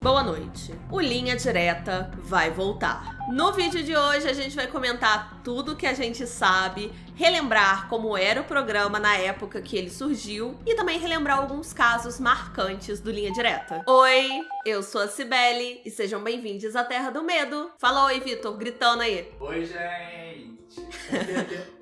Boa noite. O Linha Direta vai voltar. No vídeo de hoje a gente vai comentar tudo que a gente sabe, relembrar como era o programa na época que ele surgiu e também relembrar alguns casos marcantes do Linha Direta. Oi, eu sou a Cibele e sejam bem-vindos à Terra do Medo. Fala oi, Vitor, gritando aí. Oi, gente!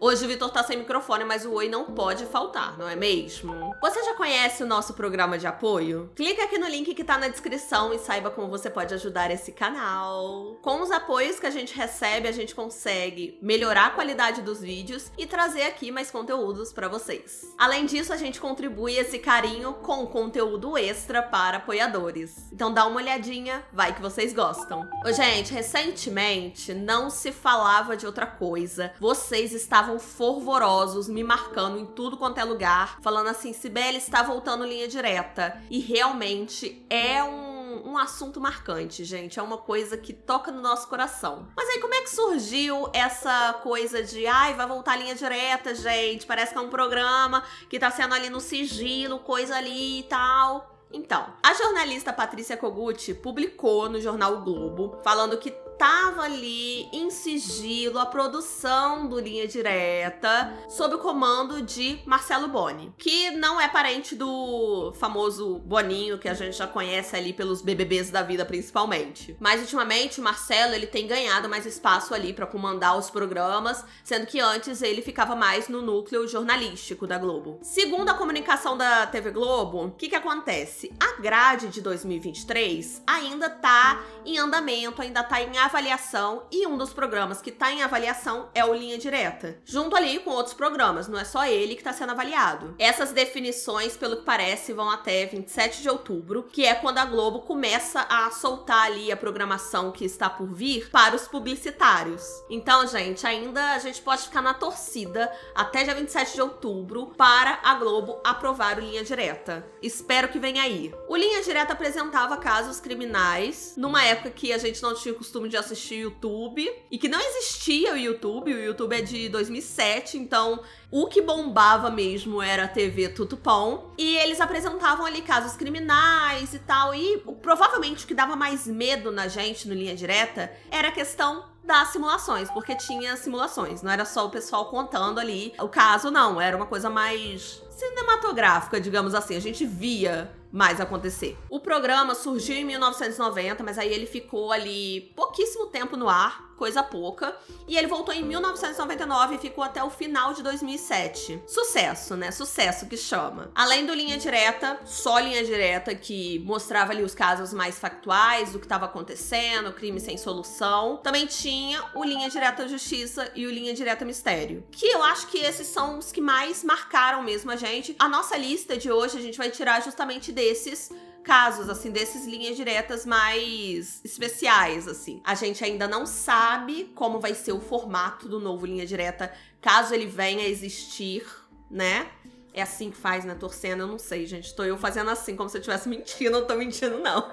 Hoje o Vitor tá sem microfone, mas o oi não pode faltar, não é mesmo? Você já conhece o nosso programa de apoio? Clica aqui no link que tá na descrição e saiba como você pode ajudar esse canal. Com os apoios que a gente recebe, a gente consegue melhorar a qualidade dos vídeos e trazer aqui mais conteúdos pra vocês. Além disso, a gente contribui esse carinho com conteúdo extra para apoiadores. Então dá uma olhadinha, vai que vocês gostam. Ô, gente, recentemente não se falava de outra coisa. Vocês estavam fervorosos, me marcando em tudo quanto é lugar, falando assim, Cibele está voltando Linha Direta. E realmente é um assunto marcante, gente. É uma coisa que toca no nosso coração. Mas aí, como é que surgiu essa coisa de ai, vai voltar a Linha Direta, gente? Parece que é um programa que tá sendo ali no sigilo, coisa ali e tal. Então, a jornalista Patrícia Kogut publicou no jornal O Globo, falando que tava ali em sigilo a produção do Linha Direta sob o comando de Marcelo Boni, que não é parente do famoso Boninho que a gente já conhece ali pelos BBBs da vida principalmente. Mas ultimamente o Marcelo ele tem ganhado mais espaço ali para comandar os programas, sendo que antes ele ficava mais no núcleo jornalístico da Globo. Segundo a comunicação da TV Globo, o que acontece? A grade de 2023 ainda tá em andamento, ainda tá em avaliação, e um dos programas que tá em avaliação é o Linha Direta, junto ali com outros programas, não é só ele que tá sendo avaliado. Essas definições, pelo que parece, vão até 27 de outubro, que é quando a Globo começa a soltar ali a programação que está por vir para os publicitários. Então, gente, ainda a gente pode ficar na torcida até dia 27 de outubro para a Globo aprovar o Linha Direta. Espero que venha aí. O Linha Direta apresentava casos criminais numa época que a gente não tinha o costume de assistir YouTube e que não existia o YouTube é de 2007, então o que bombava mesmo era a TV Tutupom, e eles apresentavam ali casos criminais e tal, e provavelmente o que dava mais medo na gente no Linha Direta era a questão das simulações, porque tinha simulações, não era só o pessoal contando ali o caso, não, era uma coisa mais cinematográfica, digamos assim, a gente via mais acontecer. O programa surgiu em 1990, mas aí ele ficou ali pouquíssimo tempo no ar, coisa pouca, e ele voltou em 1999 e ficou até o final de 2007. Sucesso, né? Sucesso que chama. Além do Linha Direta, só Linha Direta, que mostrava ali os casos mais factuais do que estava acontecendo, crime sem solução, também tinha o Linha Direta Justiça e o Linha Direta Mistério, que eu acho que esses são os que mais marcaram mesmo a gente. A nossa lista de hoje a gente vai tirar justamente desses casos, assim, desses linhas diretas mais especiais, assim. A gente ainda não sabe como vai ser o formato do novo Linha Direta, caso ele venha a existir, né? É assim que faz, né? Torcendo, eu não sei, gente. Tô eu fazendo assim, como se eu estivesse mentindo. Não tô mentindo, não.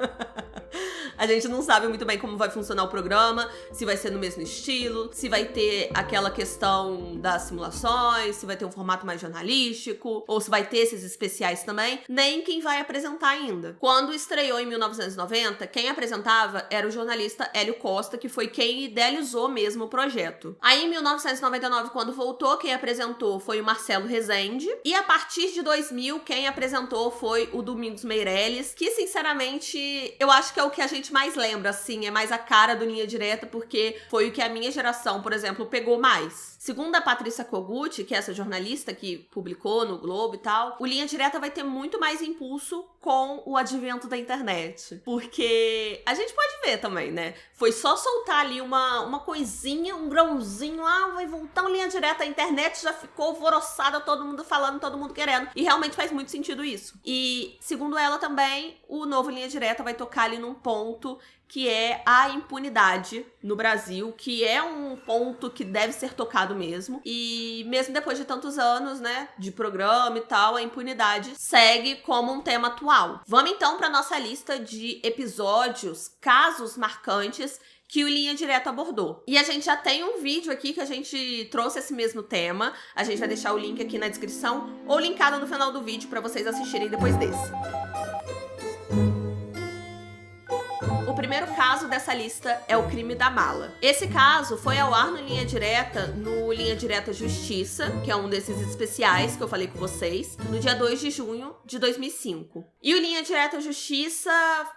A gente não sabe muito bem como vai funcionar o programa, se vai ser no mesmo estilo, se vai ter aquela questão das simulações, se vai ter um formato mais jornalístico, ou se vai ter esses especiais também. Nem quem vai apresentar ainda. Quando estreou em 1990, quem apresentava era o jornalista Hélio Costa, que foi quem idealizou mesmo o projeto. Aí, em 1999, quando voltou, quem apresentou foi o Marcelo Rezende, e a partir de 2000, quem apresentou foi o Domingos Meirelles, que, sinceramente, eu acho que é o que a gente mais lembra, assim, é mais a cara do Linha Direta, porque foi o que a minha geração, por exemplo, pegou mais. Segundo a Patrícia Kogut, que é essa jornalista que publicou no Globo e tal, o Linha Direta vai ter muito mais impulso com o advento da internet. Porque a gente pode ver também, né? Foi só soltar ali uma coisinha, um grãozinho, vai voltar um Linha Direta, a internet já ficou alvoroçada, todo mundo falando, todo mundo querendo. E realmente faz muito sentido isso. E, segundo ela também, o novo Linha Direta vai tocar ali num ponto que é a impunidade no Brasil, que é um ponto que deve ser tocado mesmo. E mesmo depois de tantos anos, né, de programa e tal, a impunidade segue como um tema atual. Vamos então para nossa lista de episódios, casos marcantes que o Linha Direta abordou. E a gente já tem um vídeo aqui que a gente trouxe esse mesmo tema. A gente vai deixar o link aqui na descrição ou linkado no final do vídeo para vocês assistirem depois desse. O primeiro caso dessa lista é o crime da mala. Esse caso foi ao ar no Linha Direta, no Linha Direta Justiça, que é um desses especiais que eu falei com vocês, no dia 2 de junho de 2005. E o Linha Direta Justiça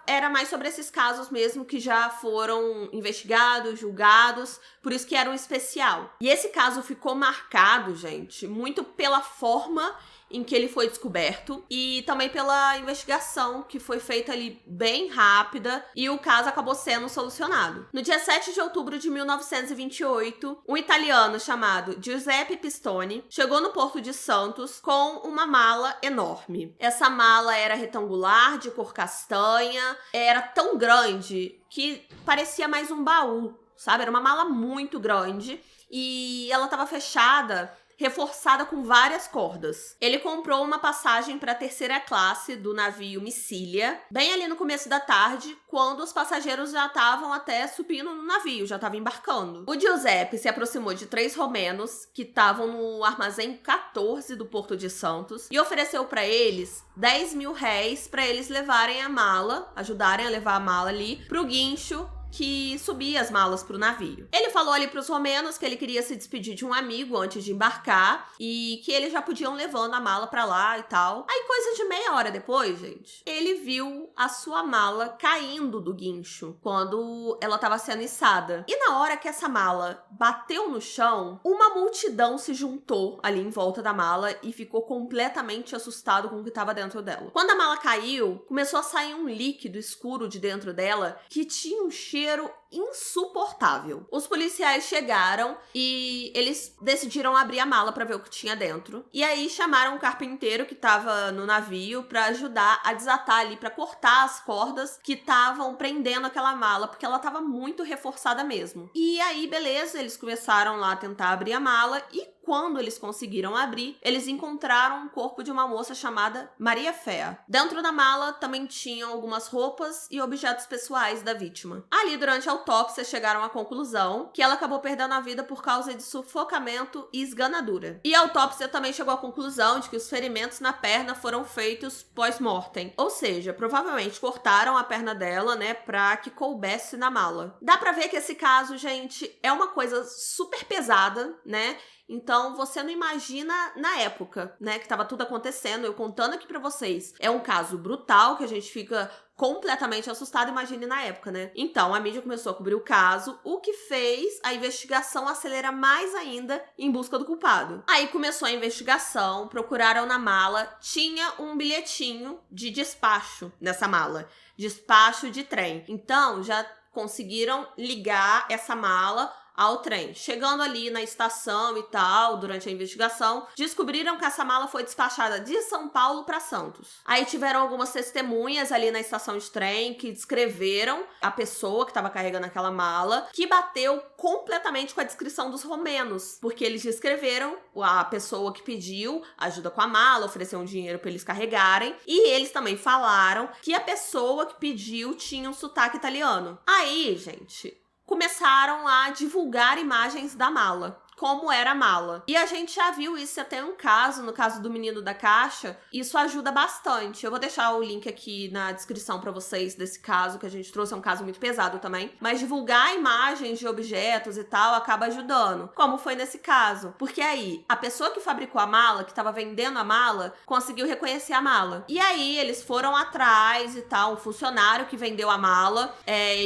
era mais sobre esses casos mesmo que já foram investigados, julgados, por isso que era um especial. E esse caso ficou marcado, gente, muito pela forma em que ele foi descoberto e também pela investigação que foi feita ali bem rápida e o caso acabou sendo solucionado. No dia 7 de outubro de 1928, um italiano chamado Giuseppe Pistone chegou no Porto de Santos com uma mala enorme. Essa mala era retangular, de cor castanha, era tão grande que parecia mais um baú, sabe? Era uma mala muito grande e ela estava fechada, reforçada com várias cordas. Ele comprou uma passagem para a terceira classe do navio Missília, bem ali no começo da tarde, quando os passageiros já estavam até subindo no navio, já estavam embarcando. O Giuseppe se aproximou de 3 romenos que estavam no armazém 14 do Porto de Santos e ofereceu para eles 10 mil réis para eles levarem a mala, ajudarem a levar a mala ali pro guincho que subia as malas pro navio. Ele falou ali pros romenos que ele queria se despedir de um amigo antes de embarcar e que eles já podiam levando a mala pra lá e tal. Aí, coisa de meia hora depois, gente, ele viu a sua mala caindo do guincho quando ela tava sendo içada. E na hora que essa mala bateu no chão, uma multidão se juntou ali em volta da mala e ficou completamente assustado com o que tava dentro dela. Quando a mala caiu, começou a sair um líquido escuro de dentro dela que tinha um cheiro insuportável. Os policiais chegaram e eles decidiram abrir a mala para ver o que tinha dentro. E aí chamaram um carpinteiro que tava no navio para ajudar a desatar ali, para cortar as cordas que estavam prendendo aquela mala, porque ela tava muito reforçada mesmo. E aí, beleza, eles começaram lá a tentar abrir a mala e quando eles conseguiram abrir, eles encontraram o corpo de uma moça chamada Maria Fea. Dentro da mala também tinham algumas roupas e objetos pessoais da vítima. Ali, durante a autópsia, chegaram à conclusão que ela acabou perdendo a vida por causa de sufocamento e esganadura. E a autópsia também chegou à conclusão de que os ferimentos na perna foram feitos pós-mortem. Ou seja, provavelmente cortaram a perna dela, né, pra que coubesse na mala. Dá pra ver que esse caso, gente, é uma coisa super pesada, né? Então, você não imagina na época, né, que tava tudo acontecendo, eu contando aqui pra vocês. É um caso brutal que a gente fica completamente assustado, imagine na época, né? Então, a mídia começou a cobrir o caso, o que fez a investigação acelerar mais ainda em busca do culpado. Aí começou a investigação, procuraram na mala, tinha um bilhetinho de despacho nessa mala, despacho de trem. Então, já conseguiram ligar essa mala ao trem. Chegando ali na estação e tal, durante a investigação, descobriram que essa mala foi despachada de São Paulo para Santos. Aí tiveram algumas testemunhas ali na estação de trem que descreveram a pessoa que estava carregando aquela mala, que bateu completamente com a descrição dos romenos, porque eles descreveram a pessoa que pediu ajuda com a mala, ofereceu um dinheiro para eles carregarem, e eles também falaram que a pessoa que pediu tinha um sotaque italiano. Aí, gente, começaram a divulgar imagens da mala, como era a mala. E a gente já viu isso até no caso do menino da caixa, isso ajuda bastante. Eu vou deixar o link aqui na descrição pra vocês desse caso que a gente trouxe, é um caso muito pesado também. Mas divulgar imagens de objetos e tal acaba ajudando, como foi nesse caso. Porque aí, a pessoa que fabricou a mala, que tava vendendo a mala, conseguiu reconhecer a mala. E aí, eles foram atrás e tal, um funcionário que vendeu a mala,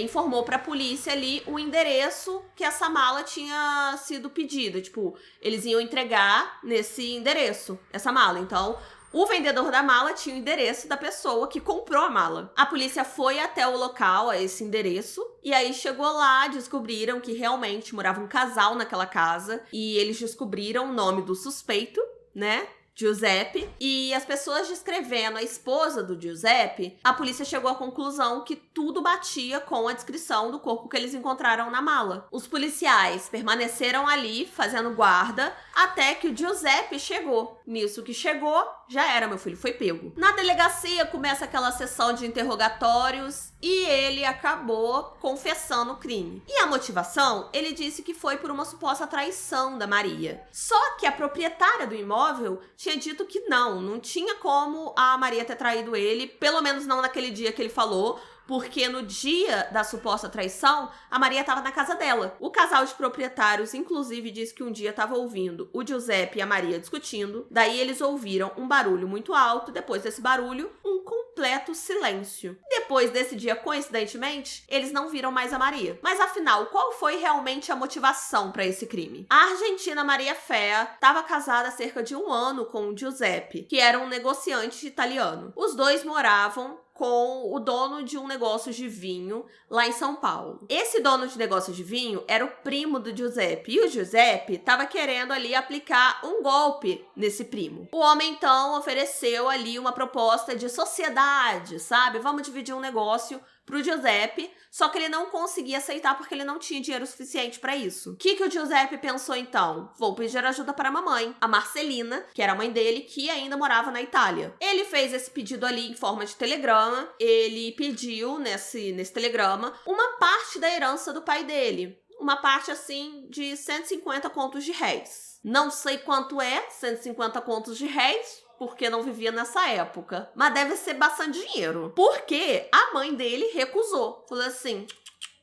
informou pra polícia ali o endereço que essa mala tinha sido pedida. Tipo, eles iam entregar nesse endereço, essa mala. Então, o vendedor da mala tinha o endereço da pessoa que comprou a mala. A polícia foi até o local, a esse endereço, e aí chegou lá, descobriram que realmente morava um casal naquela casa, e eles descobriram o nome do suspeito, né? Giuseppe, e as pessoas descrevendo a esposa do Giuseppe, a polícia chegou à conclusão que tudo batia com a descrição do corpo que eles encontraram na mala. Os policiais permaneceram ali, fazendo guarda, até que o Giuseppe chegou. Nisso que chegou, já era, meu filho, foi pego. Na delegacia começa aquela sessão de interrogatórios e ele acabou confessando o crime. E a motivação, ele disse que foi por uma suposta traição da Maria. Só que a proprietária do imóvel tinha dito que não tinha como a Maria ter traído ele, pelo menos não naquele dia que ele falou, porque no dia da suposta traição, a Maria estava na casa dela. O casal de proprietários, inclusive, disse que um dia estava ouvindo o Giuseppe e a Maria discutindo, daí eles ouviram um barulho muito alto, depois desse barulho, um completo silêncio. Depois desse dia, coincidentemente, eles não viram mais a Maria. Mas afinal, qual foi realmente a motivação para esse crime? A argentina Maria Fea estava casada há cerca de 1 ano com o Giuseppe, que era um negociante italiano. Os dois moravam com o dono de um negócio de vinho lá em São Paulo. Esse dono de negócio de vinho era o primo do Giuseppe, e o Giuseppe estava querendo ali aplicar um golpe nesse primo. O homem então ofereceu ali uma proposta de sociedade, sabe? Vamos dividir um negócio pro Giuseppe, só que ele não conseguia aceitar porque ele não tinha dinheiro suficiente para isso. O que o Giuseppe pensou então? Vou pedir ajuda para a mamãe, a Marcelina, que era a mãe dele, que ainda morava na Itália. Ele fez esse pedido ali em forma de telegrama, ele pediu nesse telegrama uma parte da herança do pai dele. Uma parte, assim, de 150 contos de réis. Não sei quanto é 150 contos de réis, porque não vivia nessa época. Mas deve ser bastante dinheiro. Porque a mãe dele recusou. Falou assim: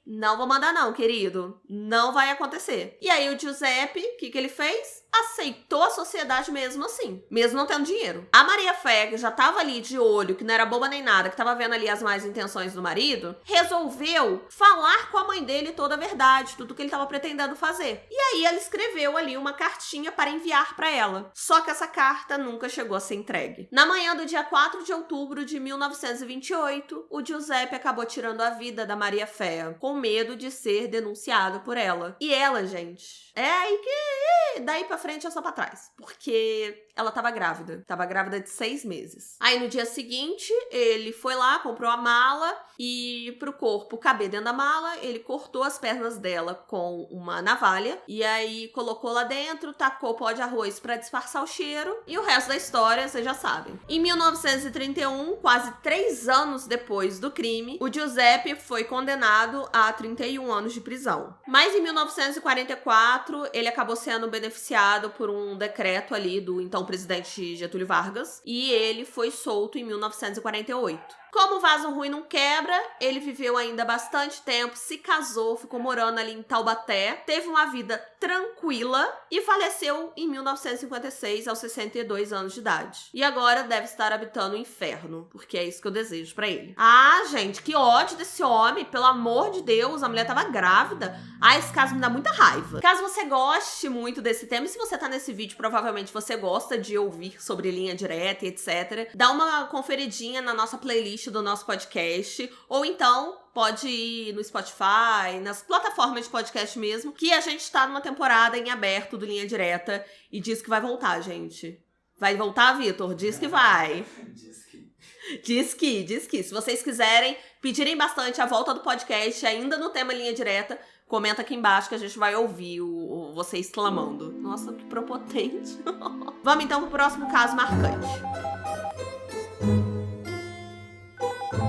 não vou mandar não, querido. Não vai acontecer. E aí o Giuseppe, o que ele fez? Aceitou a sociedade mesmo assim, mesmo não tendo dinheiro. A Maria Fé, que já tava ali de olho, que não era boba nem nada, que tava vendo ali as más intenções do marido, resolveu falar com a mãe dele toda a verdade, tudo que ele tava pretendendo fazer. E aí ela escreveu ali uma cartinha para enviar para ela. Só que essa carta nunca chegou a ser entregue. Na manhã do dia 4 de outubro de 1928, o Giuseppe acabou tirando a vida da Maria Fé, com medo de ser denunciado por ela. E ela, gente, é aí que daí pra frente é só pra trás. Porque ela tava grávida. Tava grávida de 6 meses. Aí no dia seguinte, ele foi lá, comprou a mala e pro corpo caber dentro da mala, ele cortou as pernas dela com uma navalha e aí colocou lá dentro, tacou pó de arroz pra disfarçar o cheiro e o resto da história vocês já sabem. Em 1931, quase 3 anos depois do crime, o Giuseppe foi condenado a 31 anos de prisão. Mas em 1944, ele acabou sendo beneficiado por um decreto ali do então presidente Getúlio Vargas, e ele foi solto em 1948. Como o vaso ruim não quebra, ele viveu ainda bastante tempo, se casou, ficou morando ali em Taubaté, teve uma vida tranquila e faleceu em 1956, aos 62 anos de idade. E agora deve estar habitando o inferno, porque é isso que eu desejo pra ele. Ah, gente, que ódio desse homem, pelo amor de Deus, a mulher tava grávida. Ah, esse caso me dá muita raiva. Caso você goste muito desse tema, e se você tá nesse vídeo, provavelmente você gosta de ouvir sobre linha direta e etc., dá uma conferidinha na nossa playlist do nosso podcast, ou então pode ir no Spotify, nas plataformas de podcast mesmo, que a gente tá numa temporada em aberto do Linha Direta e diz que vai voltar, gente. Vai voltar, Vitor? Diz que vai. Diz que. Se vocês quiserem pedirem bastante a volta do podcast ainda no tema Linha Direta, comenta aqui embaixo que a gente vai ouvir vocês clamando. Nossa, que prepotente. Vamos então pro próximo caso marcante.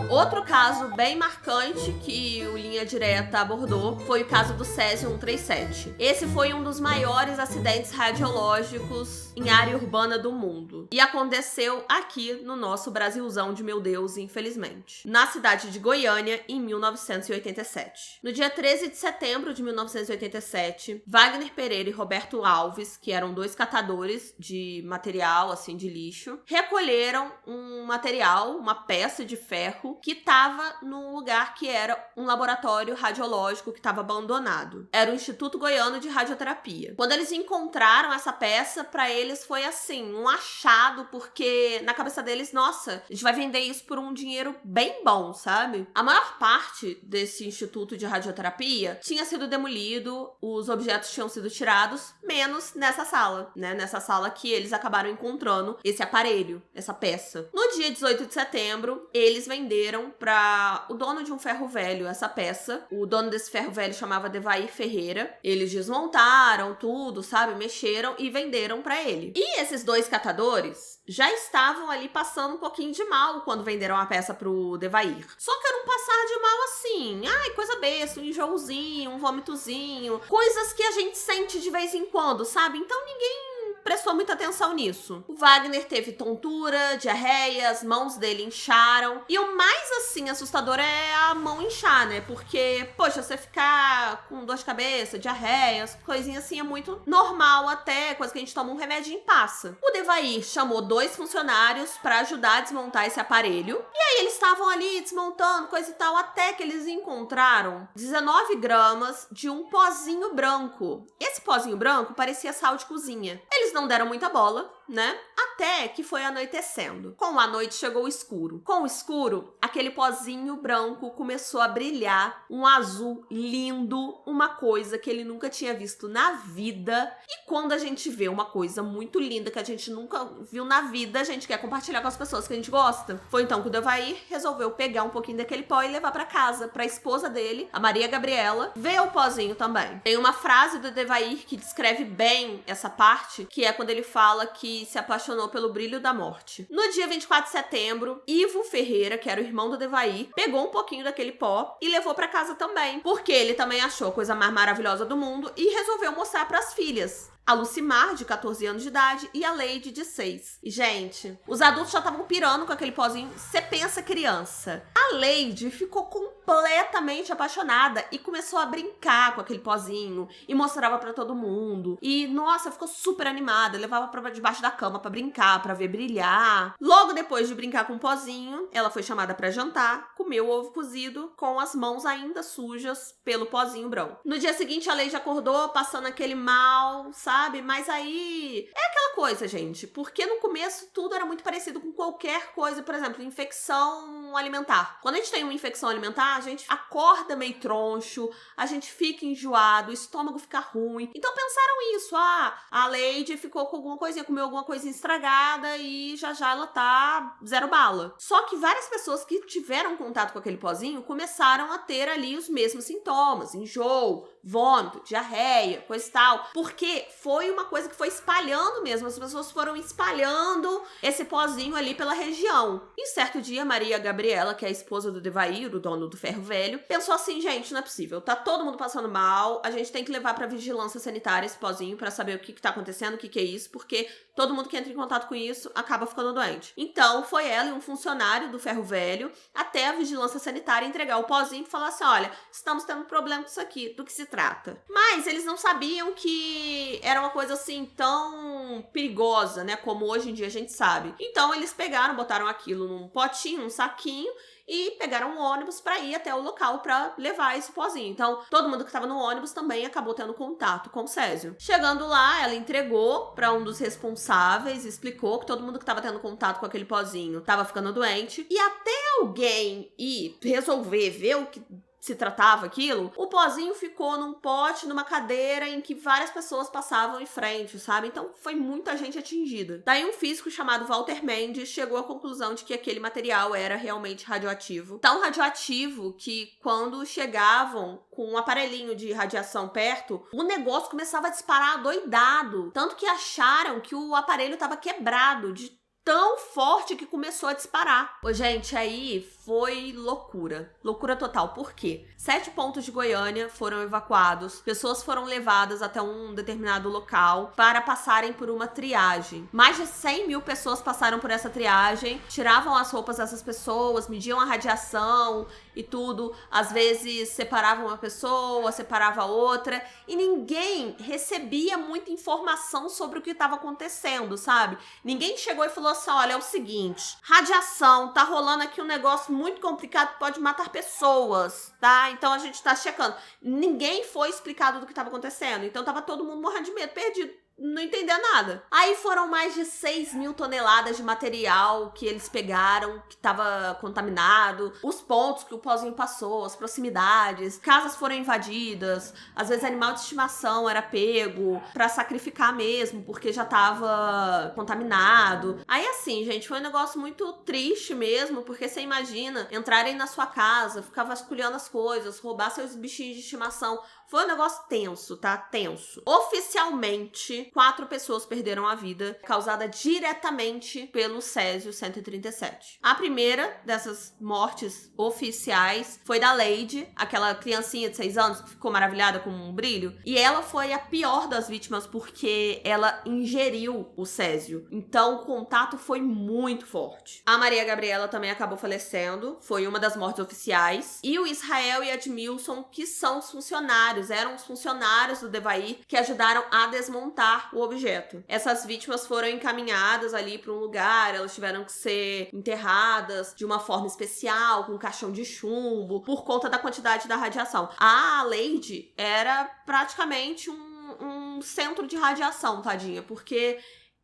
Outro caso bem marcante que o Linha Direta abordou foi o caso do Césio 137. Esse foi um dos maiores acidentes radiológicos em área urbana do mundo. E aconteceu aqui no nosso Brasilzão de meu Deus, infelizmente. Na cidade de Goiânia, em 1987. No dia 13 de setembro de 1987, Wagner Pereira e Roberto Alves, que eram 2 catadores de material, assim, de lixo, recolheram um material, uma peça de ferro, que estava num lugar que era um laboratório radiológico que estava abandonado. Era o Instituto Goiano de Radioterapia. Quando eles encontraram essa peça, para eles foi assim, um achado, porque na cabeça deles, nossa, a gente vai vender isso por um dinheiro bem bom, sabe? A maior parte desse Instituto de Radioterapia tinha sido demolido, os objetos tinham sido tirados, menos nessa sala, né? Nessa sala que eles acabaram encontrando esse aparelho, essa peça. No dia 18 de setembro, eles venderam para o dono de um ferro velho essa peça. O dono desse ferro velho chamava Devair Ferreira. Eles desmontaram tudo, sabe? Mexeram e venderam para ele. E esses 2 catadores já estavam ali passando um pouquinho de mal quando venderam a peça pro Devair. Só que era um passar de mal assim. Ai, coisa besta, um enjoozinho, um vômitozinho. Coisas que a gente sente de vez em quando, sabe? Então ninguém prestou muita atenção nisso. O Wagner teve tontura, diarreia, as mãos dele incharam. E o mais, assim, assustador é a mão inchar, né? Porque, poxa, você ficar com dor de cabeça, diarreia, coisinhas assim, é muito normal até, coisa que a gente toma um remedinho e passa. O Devair chamou 2 funcionários pra ajudar a desmontar esse aparelho. E aí eles estavam ali desmontando, coisa e tal, até que eles encontraram 19 gramas de um pozinho branco. Esse pozinho branco parecia sal de cozinha. Eles não deram muita bola, né? Até que foi anoitecendo. Com a noite chegou o escuro. Com o escuro, aquele pozinho branco começou a brilhar, um azul lindo, uma coisa que ele nunca tinha visto na vida. E quando a gente vê uma coisa muito linda que a gente nunca viu na vida, a gente quer compartilhar com as pessoas que a gente gosta. Foi então que o Devair resolveu pegar um pouquinho daquele pó e levar pra casa, pra esposa dele, a Maria Gabriela, ver o pozinho também. Tem uma frase do Devair que descreve bem essa parte, que é quando ele fala que se apaixonou pelo brilho da morte. No dia 24 de setembro, Ivo Ferreira, que era o irmão do Devair, pegou um pouquinho daquele pó e levou pra casa também, porque ele também achou a coisa mais maravilhosa do mundo e resolveu mostrar pras filhas. A Lucimar, de 14 anos de idade, e a Leide, de 6. E, gente, os adultos já estavam pirando com aquele pozinho. Você pensa criança. A Leide ficou completamente apaixonada e começou a brincar com aquele pozinho e mostrava pra todo mundo. E, nossa, ficou super animada. Levava pra debaixo da cama pra brincar, pra ver brilhar. Logo depois de brincar com o pozinho, ela foi chamada pra jantar, comeu o ovo cozido com as mãos ainda sujas pelo pozinho branco. No dia seguinte, a Leide acordou passando aquele mal, sabe? Mas aí é aquela coisa, gente, porque no começo tudo era muito parecido com qualquer coisa, por exemplo, infecção alimentar. Quando a gente tem uma infecção alimentar, a gente acorda meio troncho, a gente fica enjoado, o estômago fica ruim. Então pensaram isso, a Leide ficou com alguma coisinha, comeu alguma coisinha estragada e já ela tá zero bala. Só que várias pessoas que tiveram contato com aquele pozinho começaram a ter ali os mesmos sintomas, enjoo, vômito, diarreia, coisa e tal, porque foi uma coisa que foi espalhando mesmo, as pessoas foram espalhando esse pozinho ali pela região. E certo dia, Maria Gabriela, que é a esposa do Devair, o dono do Ferro Velho, pensou assim, gente, não é possível, tá todo mundo passando mal, a gente tem que levar pra vigilância sanitária esse pozinho pra saber o que tá acontecendo, o que é isso, porque todo mundo que entra em contato com isso acaba ficando doente. Então, foi ela e um funcionário do Ferro Velho até a vigilância sanitária entregar o pozinho e falar assim, olha, estamos tendo um problema com isso aqui, do que se trata. Mas eles não sabiam que era uma coisa assim tão perigosa, né, como hoje em dia a gente sabe. Então, eles pegaram, botaram aquilo num potinho, num saquinho, e pegaram um ônibus para ir até o local para levar esse pozinho. Então, todo mundo que estava no ônibus também acabou tendo contato com o Césio. Chegando lá, ela entregou para um dos responsáveis, explicou que todo mundo que estava tendo contato com aquele pozinho estava ficando doente. E até alguém ir resolver ver o que se tratava aquilo, o pozinho ficou num pote, numa cadeira em que várias pessoas passavam em frente, sabe? Então foi muita gente atingida. Daí um físico chamado Walter Mendes chegou à conclusão de que aquele material era realmente radioativo. Tão radioativo que quando chegavam com um aparelhinho de radiação perto, o negócio começava a disparar doidado. Tanto que acharam que o aparelho estava quebrado de tão forte que começou a disparar. Ô, gente, aí foi loucura. Loucura total. Por quê? 7 pontos de Goiânia foram evacuados. Pessoas foram levadas até um determinado local para passarem por uma triagem. Mais de 100 mil pessoas passaram por essa triagem. Tiravam as roupas dessas pessoas, mediam a radiação e tudo. Às vezes separavam uma pessoa, separava outra. E ninguém recebia muita informação sobre o que estava acontecendo, sabe? Ninguém chegou e falou assim, olha, é o seguinte, radiação, tá rolando aqui um negócio muito complicado que pode matar pessoas, tá? Então a gente tá checando. Ninguém foi explicado do que tava acontecendo, então tava todo mundo morrendo de medo, perdido, não entendia nada. Aí foram mais de 6 mil toneladas de material que eles pegaram, que tava contaminado, os pontos que o pozinho passou, as proximidades, casas foram invadidas, às vezes animal de estimação era pego pra sacrificar mesmo, porque já tava contaminado. Aí assim, gente, foi um negócio muito triste mesmo, porque você imagina entrarem na sua casa, ficar vasculhando as coisas, roubar seus bichinhos de estimação. Foi um negócio tenso, tá? Tenso. Oficialmente, 4 pessoas perderam a vida, causada diretamente pelo Césio 137. A primeira dessas mortes oficiais foi da Lady, aquela criancinha de 6 anos que ficou maravilhada com um brilho. E ela foi a pior das vítimas porque ela ingeriu o Césio. Então o contato foi muito forte. A Maria Gabriela também acabou falecendo, foi uma das mortes oficiais. E o Israel e a Edmilson, que são os funcionários, eram os funcionários do Devair que ajudaram a desmontar o objeto. Essas vítimas foram encaminhadas ali para um lugar, elas tiveram que ser enterradas de uma forma especial, com um caixão de chumbo, por conta da quantidade da radiação. A Lady era praticamente um centro de radiação, tadinha, porque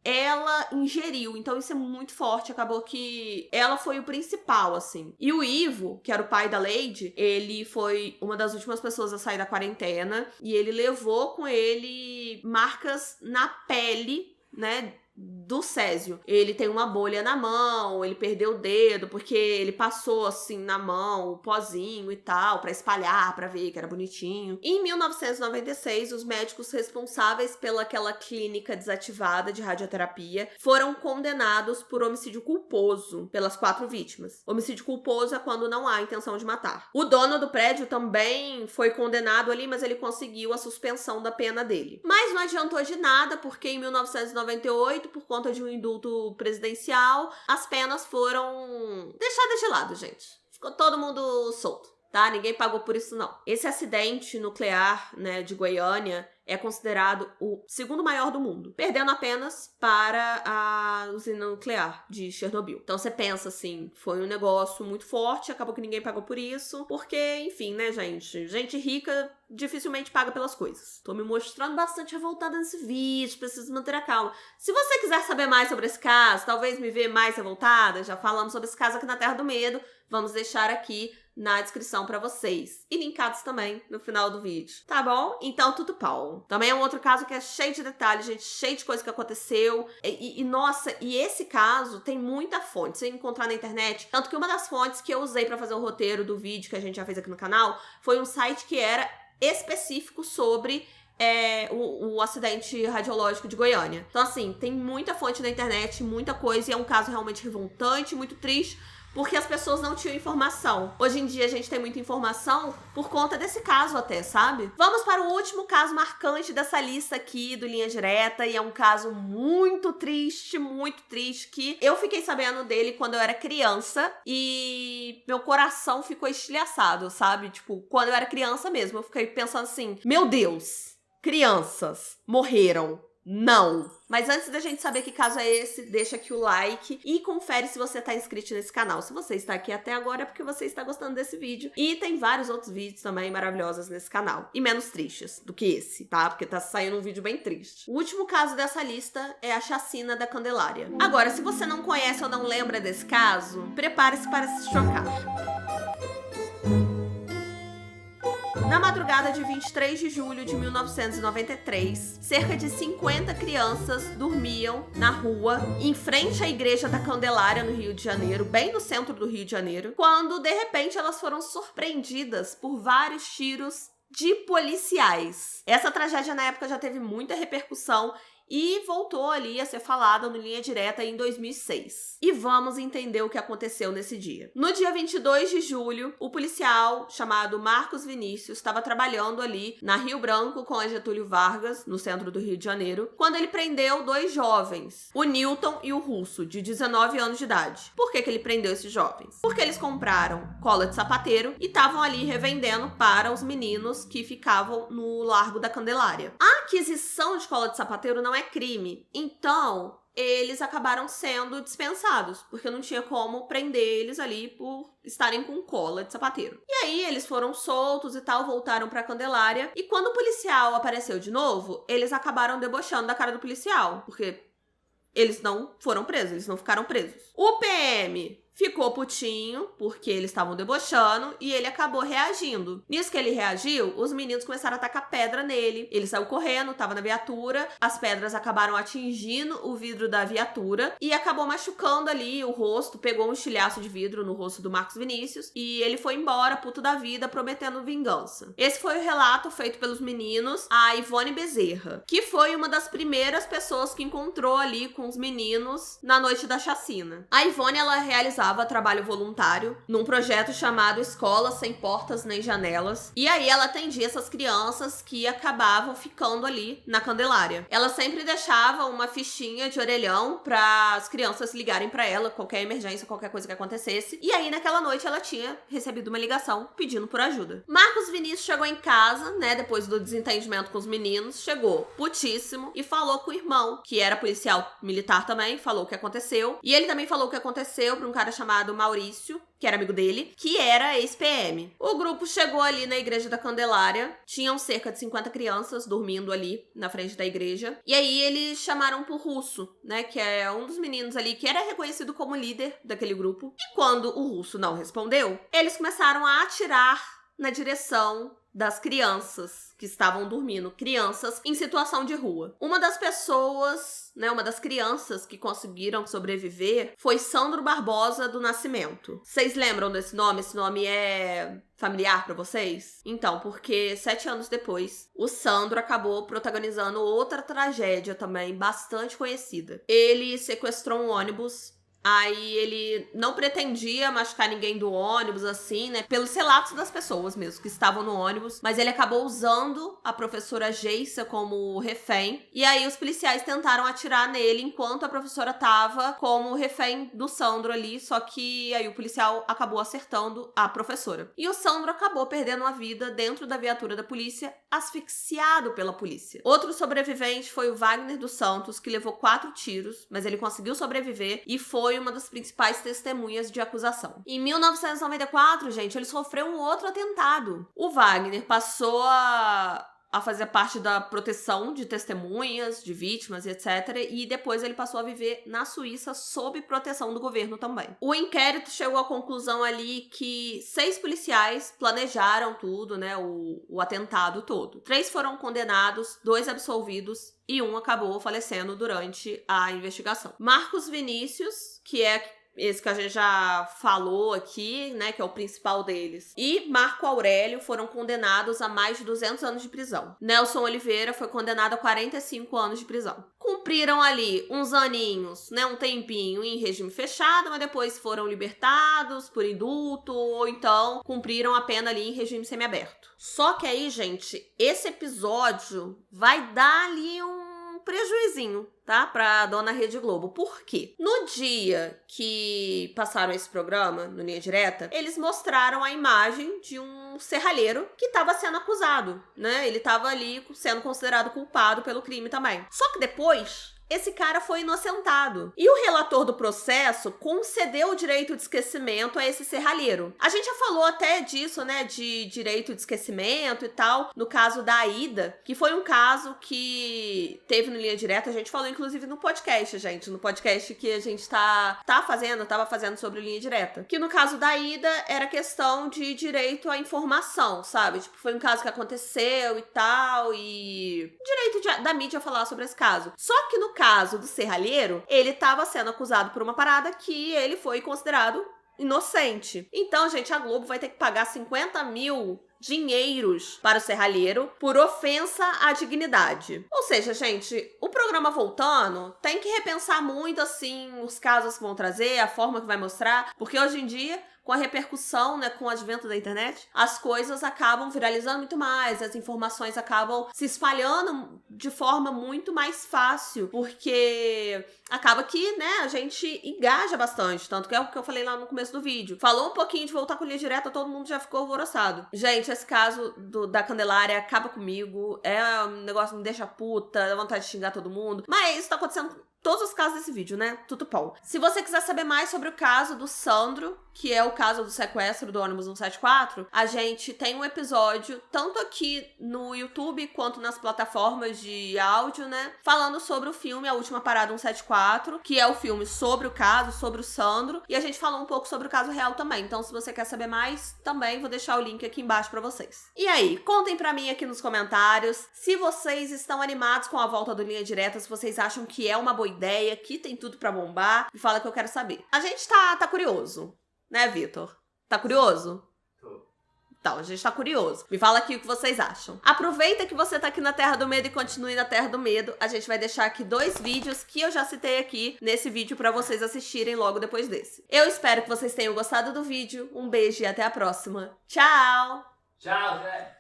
ela ingeriu, então isso é muito forte, acabou que ela foi o principal, assim. E o Ivo, que era o pai da Lady, ele foi uma das últimas pessoas a sair da quarentena, e ele levou com ele marcas na pele, né, do Césio. Ele tem uma bolha na mão, ele perdeu o dedo porque ele passou assim na mão o pozinho e tal, pra espalhar, pra ver que era bonitinho. Em 1996, os médicos responsáveis pelaquela clínica desativada de radioterapia foram condenados por homicídio culposo pelas 4 vítimas. Homicídio culposo é quando não há intenção de matar. O dono do prédio também foi condenado ali, mas ele conseguiu a suspensão da pena dele. Mas não adiantou de nada, porque em 1998, por conta de um indulto presidencial, as penas foram deixadas de lado, gente. Ficou todo mundo solto, tá? Ninguém pagou por isso, não. Esse acidente nuclear, né, de Goiânia é considerado o segundo maior do mundo, perdendo apenas para a usina nuclear de Chernobyl. Então você pensa assim, foi um negócio muito forte, acabou que ninguém pagou por isso, porque, enfim, né, gente? Gente rica dificilmente paga pelas coisas. Tô me mostrando bastante revoltada nesse vídeo, preciso manter a calma. Se você quiser saber mais sobre esse caso, talvez me ver mais revoltada, já falamos sobre esse caso aqui na Terra do Medo, vamos deixar aqui na descrição pra vocês. E linkados também no final do vídeo. Tá bom? Então, tudo pau. Também é um outro caso que é cheio de detalhes, gente. Cheio de coisa que aconteceu. Nossa, e esse caso tem muita fonte. Você encontrar na internet. Tanto que uma das fontes que eu usei pra fazer o roteiro do vídeo que a gente já fez aqui no canal foi um site que era específico sobre o acidente radiológico de Goiânia. Então, assim, tem muita fonte na internet, muita coisa. E é um caso realmente revoltante, muito triste, porque as pessoas não tinham informação. Hoje em dia a gente tem muita informação por conta desse caso até, sabe? Vamos para o último caso marcante dessa lista aqui do Linha Direta, e é um caso muito triste, que eu fiquei sabendo dele quando eu era criança e meu coração ficou estilhaçado, sabe? Tipo, quando eu era criança mesmo, eu fiquei pensando assim, meu Deus, crianças morreram. Não! Mas antes da gente saber que caso é esse, deixa aqui o like e confere se você tá inscrito nesse canal. Se você está aqui até agora é porque você está gostando desse vídeo. E tem vários outros vídeos também maravilhosos nesse canal. E menos tristes do que esse, tá? Porque tá saindo um vídeo bem triste. O último caso dessa lista é a chacina da Candelária. Agora, se você não conhece ou não lembra desse caso, prepare-se para se chocar. Na madrugada de 23 de julho de 1993, cerca de 50 crianças dormiam na rua, em frente à Igreja da Candelária, no Rio de Janeiro, bem no centro do Rio de Janeiro, quando, de repente, elas foram surpreendidas por vários tiros de policiais. Essa tragédia, na época, já teve muita repercussão e voltou ali a ser falada no Linha Direta em 2006. E vamos entender o que aconteceu nesse dia. No dia 22 de julho, o policial chamado Marcos Vinícius estava trabalhando ali na Rio Branco com a Getúlio Vargas, no centro do Rio de Janeiro, quando ele prendeu 2 jovens, o Newton e o Russo, de 19 anos de idade. Por que ele prendeu esses jovens? Porque eles compraram cola de sapateiro e estavam ali revendendo para os meninos que ficavam no Largo da Candelária. A aquisição de cola de sapateiro não é crime, então eles acabaram sendo dispensados, porque não tinha como prender eles ali por estarem com cola de sapateiro. E aí eles foram soltos e tal, voltaram pra Candelária, e quando o policial apareceu de novo, eles acabaram debochando da cara do policial, porque eles não foram presos, eles não ficaram presos. O PM ficou putinho, porque eles estavam debochando, e ele acabou reagindo. Nisso que ele reagiu, os meninos começaram a tacar pedra nele. Ele saiu correndo, tava na viatura, as pedras acabaram atingindo o vidro da viatura e acabou machucando ali o rosto, pegou um estilhaço de vidro no rosto do Marcos Vinícius e ele foi embora, puto da vida, prometendo vingança. Esse foi o relato feito pelos meninos, a Ivone Bezerra, que foi uma das primeiras pessoas que encontrou ali com os meninos na noite da chacina. A Ivone, ela realizava trabalho voluntário num projeto chamado Escola Sem Portas Nem Janelas, e aí ela atendia essas crianças que acabavam ficando ali na Candelária. Ela sempre deixava uma fichinha de orelhão para as crianças ligarem para ela, qualquer emergência, qualquer coisa que acontecesse, e aí naquela noite ela tinha recebido uma ligação pedindo por ajuda. Marcos Vinícius chegou em casa, né, depois do desentendimento com os meninos, chegou putíssimo e falou com o irmão, que era policial militar também, falou o que aconteceu, e ele também falou o que aconteceu para um cara chamado Maurício, que era amigo dele, que era ex-PM. O grupo chegou ali na Igreja da Candelária, tinham cerca de 50 crianças dormindo ali na frente da igreja, e aí eles chamaram pro Russo, né, que é um dos meninos ali que era reconhecido como líder daquele grupo, e quando o Russo não respondeu, eles começaram a atirar na direção das crianças que estavam dormindo, crianças em situação de rua. Uma das pessoas, né, uma das crianças que conseguiram sobreviver foi Sandro Barbosa do Nascimento. Vocês lembram desse nome? Esse nome é familiar pra vocês? Então, porque 7 anos depois, o Sandro acabou protagonizando outra tragédia também bastante conhecida. Ele sequestrou um ônibus. Aí ele não pretendia machucar ninguém do ônibus, assim, né? Pelos relatos das pessoas mesmo que estavam no ônibus. Mas ele acabou usando a professora Geissa como refém. E aí os policiais tentaram atirar nele enquanto a professora tava como refém do Sandro ali. Só que aí o policial acabou acertando a professora. E o Sandro acabou perdendo a vida dentro da viatura da polícia, asfixiado pela polícia. Outro sobrevivente foi o Wagner dos Santos, que levou 4 tiros, mas ele conseguiu sobreviver e foi uma das principais testemunhas de acusação. Em 1994, gente, ele sofreu um outro atentado. O Wagner passou a fazer parte da proteção de testemunhas, de vítimas e etc. E depois ele passou a viver na Suíça sob proteção do governo também. O inquérito chegou à conclusão ali que 6 policiais planejaram tudo, né, o atentado todo. 3 foram condenados, 2 absolvidos e 1 acabou falecendo durante a investigação. Marcos Vinícius, que é esse que a gente já falou aqui, né, que é o principal deles, e Marco Aurélio foram condenados a mais de 200 anos de prisão. Nelson Oliveira foi condenado a 45 anos de prisão. Cumpriram ali uns aninhos, né, um tempinho em regime fechado, mas depois foram libertados por indulto, ou então cumpriram a pena ali em regime semiaberto. Só que aí, gente, esse episódio vai dar ali um prejuizinho, tá? Pra dona Rede Globo. Por quê? No dia que passaram esse programa, no Linha Direta, eles mostraram a imagem de um serralheiro que estava sendo acusado, né? Ele estava ali sendo considerado culpado pelo crime também. Só que depois, esse cara foi inocentado. E o relator do processo concedeu o direito de esquecimento a esse serralheiro. A gente já falou até disso, né, de direito de esquecimento e tal, no caso da Aida, que foi um caso que teve no Linha Direta, a gente falou inclusive no podcast, gente, no podcast que a gente tava fazendo sobre o Linha Direta. Que no caso da Aida era questão de direito à informação, sabe? Tipo, foi um caso que aconteceu e tal, e direito da mídia falar sobre esse caso. Só que no caso do serralheiro, ele estava sendo acusado por uma parada que ele foi considerado inocente. Então, gente, a Globo vai ter que pagar 50 mil dinheiros para o serralheiro por ofensa à dignidade. Ou seja, gente, o programa voltando tem que repensar muito, assim, os casos que vão trazer, a forma que vai mostrar, porque hoje em dia, com a repercussão, né, com o advento da internet, as coisas acabam viralizando muito mais, as informações acabam se espalhando de forma muito mais fácil, porque acaba que, né, a gente engaja bastante, tanto que é o que eu falei lá no começo do vídeo. Falou um pouquinho de voltar com Linha Direta, todo mundo já ficou alvoroçado. Gente, esse caso da Candelária acaba comigo, é um negócio que me deixa puta, dá vontade de xingar todo mundo, mas isso tá acontecendo com todos os casos desse vídeo, né? Tudo bom. Se você quiser saber mais sobre o caso do Sandro, que é o caso do sequestro do ônibus 174, a gente tem um episódio, tanto aqui no YouTube quanto nas plataformas de áudio, né? Falando sobre o filme A Última Parada 174, que é o filme sobre o caso, sobre o Sandro. E a gente falou um pouco sobre o caso real também. Então, se você quer saber mais, também vou deixar o link aqui embaixo pra vocês. E aí, contem pra mim aqui nos comentários se vocês estão animados com a volta do Linha Direta, se vocês acham que é uma boa ideia, que tem tudo pra bombar. Me fala que eu quero saber. A gente tá curioso, né, Vitor? Tá curioso? Então, a gente tá curioso. Me fala aqui o que vocês acham. Aproveita que você tá aqui na Terra do Medo e continue na Terra do Medo. A gente vai deixar aqui 2 vídeos que eu já citei aqui nesse vídeo pra vocês assistirem logo depois desse. Eu espero que vocês tenham gostado do vídeo. Um beijo e até a próxima. Tchau! Tchau, gente!